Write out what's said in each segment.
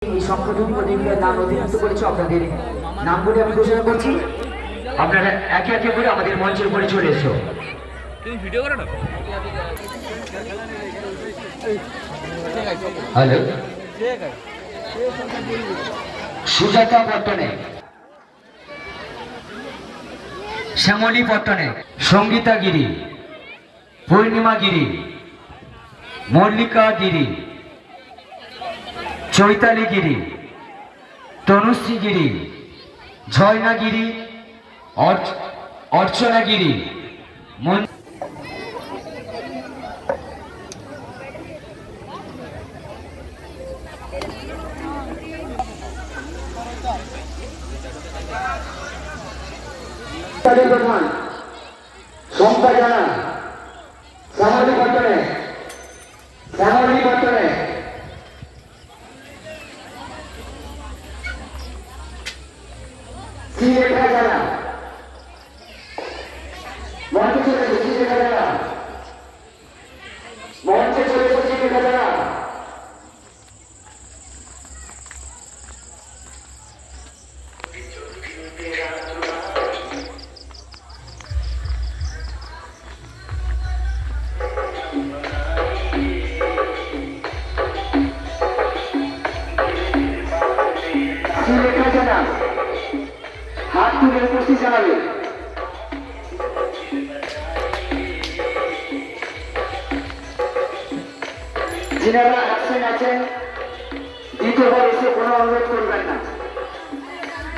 এই সংগঠন প্রতিনিধিদের নাম নথিভুক্ত করেছে। আপনাদের নামগুলি আমি ঘোষণা করছি, আপনারা একে একে করে আমাদের মঞ্চের উপরে চলে এসো। হ্যালো, সুজাতা পট্টনে, শ্যামলী পট্টনে, সঙ্গীতা গিরি, পূর্ণিমা গিরি, মল্লিকা গিরি, চৈতালি গিরি, তনুশ্রী গিরি, ঝর্ণা গিরি, অর্চনা গিরি, প্রধান শঙ্কা জানা, শ্যামলী পট্টনে, শ্যামলী পট্টনে, শ্রীরেখা জানা, মঞ্চে চলে এসে শ্রীরেখা জানা, মঞ্চে চলে এসে শ্রীরেখা জানা, শ্রীরেখা জানা হাত তুলে উপস্থিত জানাবে। যিনারা আছেন দ্বিতীয়বার এসে কোনো অনুরোধ করবেন না।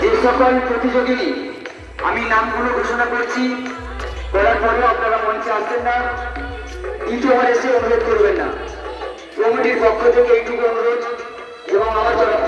যে সকল প্রতিযোগী আমি নামগুলো ঘোষণা করছি, করার পরেও আপনারা মঞ্চে আসছেন না, দ্বিতীয়বার এসে অনুরোধ করবেন না। কমিটির পক্ষ থেকে এইটুকু অনুরোধ এবং আমার তরফ